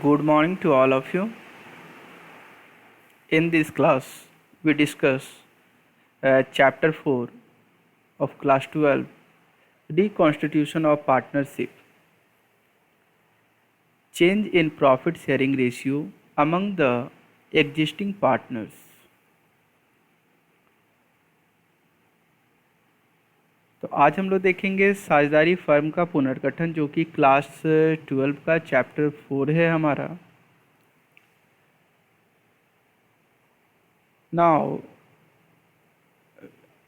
Good morning to all of you. In this class, we discuss chapter 4 of class 12, reconstitution of partnership, change in profit sharing ratio among the existing partners. तो आज हम लोग देखेंगे साझेदारी firm का पुनर्गठन, जो कि क्लास 12 का चैप्टर 4 है हमारा. Now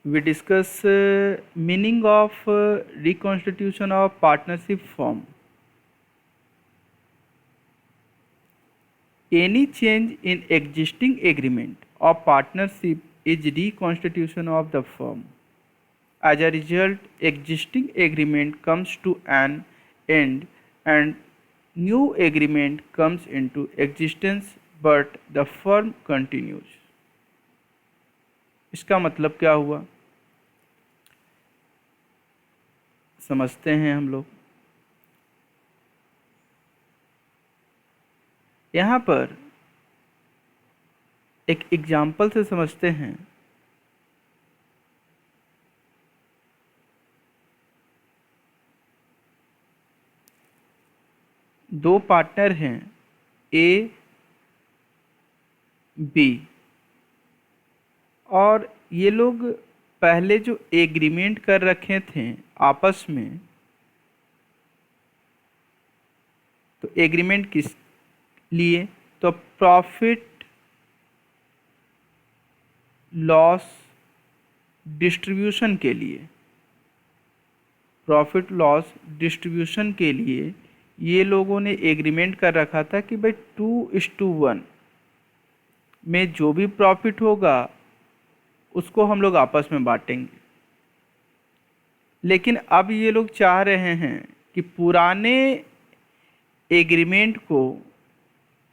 we discuss meaning of reconstitution of partnership firm. Any change in existing agreement of partnership is reconstitution of the firm. As a result, existing agreement comes to an end and new agreement comes into existence, but the firm continues. इसका मतलब क्या हुआ, समझते हैं हम लोग. यहाँ पर एक एग्जाम्पल से समझते हैं. दो पार्टनर हैं ए बी, और ये लोग पहले जो एग्रीमेंट कर रखे थे आपस में, तो एग्रीमेंट किस लिए, तो प्रॉफिट लॉस डिस्ट्रीब्यूशन के लिए. प्रॉफिट लॉस डिस्ट्रीब्यूशन के लिए ये लोगों ने एग्रीमेंट कर रखा था कि भाई 2:1 में जो भी प्रॉफिट होगा उसको हम लोग आपस में बांटेंगे. लेकिन अब ये लोग चाह रहे हैं कि पुराने एग्रीमेंट को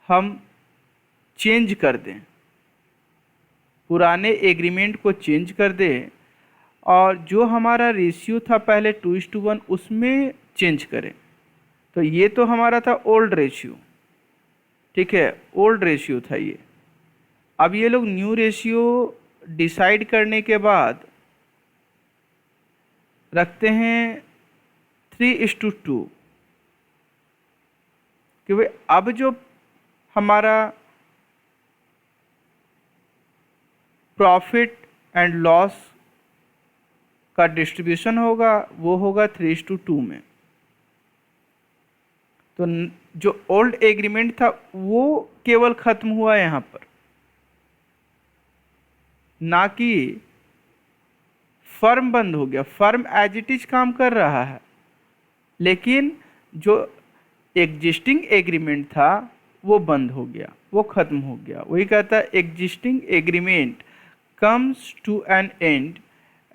हम चेंज कर दें, पुराने एग्रीमेंट को चेंज कर दें और जो हमारा रेशियो था पहले 2:1 उसमें चेंज करें. तो ये तो हमारा था ओल्ड रेशियो, ठीक है, ओल्ड रेशियो था ये. अब ये लोग न्यू रेशियो डिसाइड करने के बाद रखते हैं 3:2 कि भाई अब जो हमारा प्रॉफिट एंड लॉस का डिस्ट्रीब्यूशन होगा वो होगा 3:2 में. तो जो ओल्ड एग्रीमेंट था वो केवल ख़त्म हुआ यहाँ पर, ना कि फर्म बंद हो गया. फर्म एज इट इज काम कर रहा है, लेकिन जो एग्जिस्टिंग एग्रीमेंट था वो बंद हो गया, वो ख़त्म हो गया. वही कहता है existing agreement comes to an end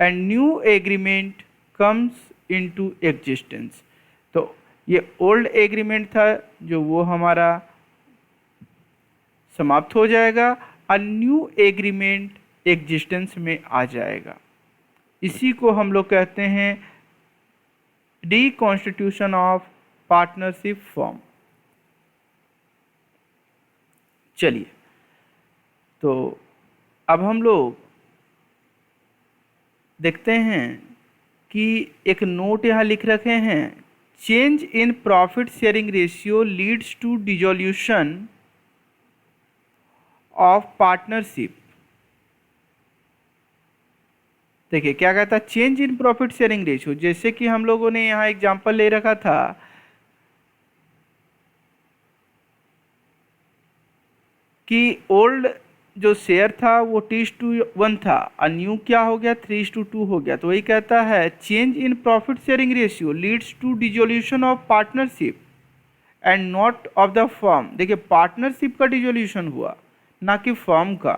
end new agreement comes into existence. तो ये ओल्ड एग्रीमेंट था जो वो हमारा समाप्त हो जाएगा और न्यू एग्रीमेंट एग्जिस्टेंस में आ जाएगा. इसी को हम लोग कहते हैं रिकॉन्स्टिट्यूशन ऑफ पार्टनरशिप फॉर्म. चलिए, तो अब हम लोग देखते हैं कि एक नोट यहाँ लिख रखे हैं, change in profit sharing ratio leads to dissolution of partnership. देखिए क्या कहता है, change in profit sharing ratio. जैसे कि हम लोगों ने यहाँ एग्जांपल ले रखा था कि ओल्ड जो शेयर था वो 2:1 था और न्यू क्या हो गया 3:2 हो गया. तो वही कहता है change in profit sharing ratio leads to dissolution of partnership and not of the firm. देखिए पार्टनरशिप का डिसोल्यूशन हुआ, ना कि फर्म का.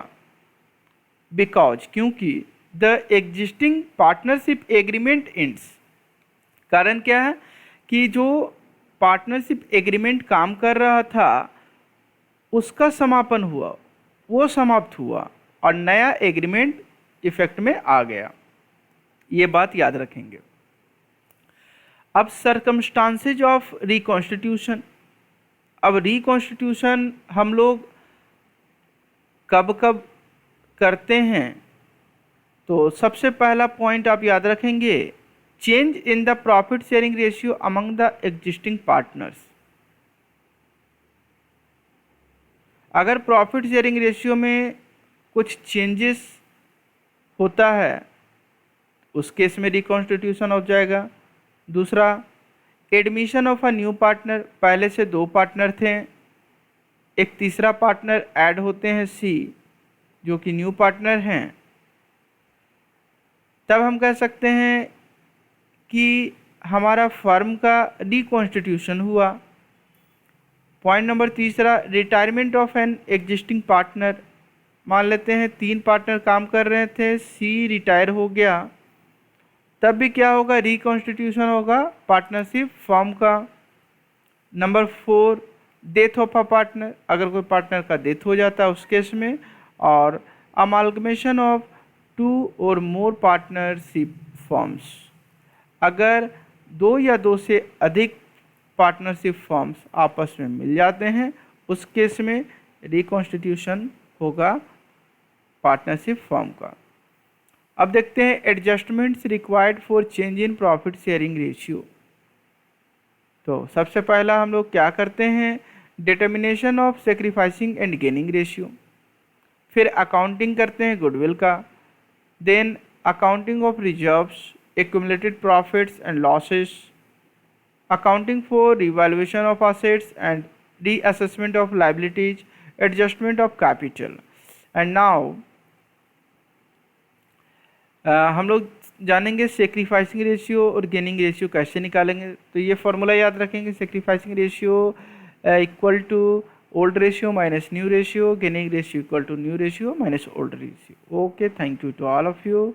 बिकॉज क्योंकि the existing partnership agreement ends. कारण क्या है कि जो पार्टनरशिप एग्रीमेंट काम कर रहा था उसका समापन हुआ, वो समाप्त हुआ और नया एग्रीमेंट इफेक्ट में आ गया. ये बात याद रखेंगे. अब सर्कमस्टांसेज ऑफ रिकॉन्स्टिट्यूशन. अब रिकॉन्स्टिट्यूशन हम लोग कब कब करते हैं, तो सबसे पहला पॉइंट आप याद रखेंगे, change in the profit sharing ratio among the existing partners. अगर प्रॉफिट शेयरिंग रेशियो में कुछ चेंजेस होता है उस केस में रिकॉन्स्टिट्यूशन हो जाएगा। दूसरा, admission of a new partner, पहले से 2 पार्टनर थे, एक तीसरा पार्टनर ऐड होते हैं सी, जो कि न्यू पार्टनर हैं, तब हम कह सकते हैं कि हमारा फर्म का रिकॉन्स्टिट्यूशन हुआ। पॉइंट नंबर तीसरा, retirement of an existing partner, मान लेते हैं 3 पार्टनर काम कर रहे थे, सी रिटायर हो गया, तब भी क्या होगा, रिकॉन्स्टिट्यूशन होगा पार्टनरशिप फॉर्म का। Number 4, death of a partner, अगर कोई पार्टनर का डेथ हो जाता है उस केस में। और अमालगमेशन ऑफ 2 और मोर पार्टनरशिप फॉर्म्स, अगर 2 या 2 से अधिक पार्टनरशिप फॉर्म्स आपस में मिल जाते हैं उस केस में रिकॉन्स्टिट्यूशन होगा पार्टनरशिप फॉर्म का। अब देखते हैं adjustments required for change in profit sharing ratio. तो सबसे पहला हम लोग क्या करते हैं, determination of sacrificing and gaining ratio, फिर अकाउंटिंग करते हैं गुडविल का, then accounting of reserves, accumulated profits and losses, accounting for revaluation of assets and reassessment of liabilities, adjustment of capital। and now हम लोग जानेंगे सेक्रीफाइसिंग रेशियो और gaining ratio कैसे निकालेंगे। तो ये फॉर्मूला याद रखेंगे, sacrificing ratio equal to old ratio minus new ratio, gaining ratio equal to new ratio minus old ratio. Okay, thank you to all of you.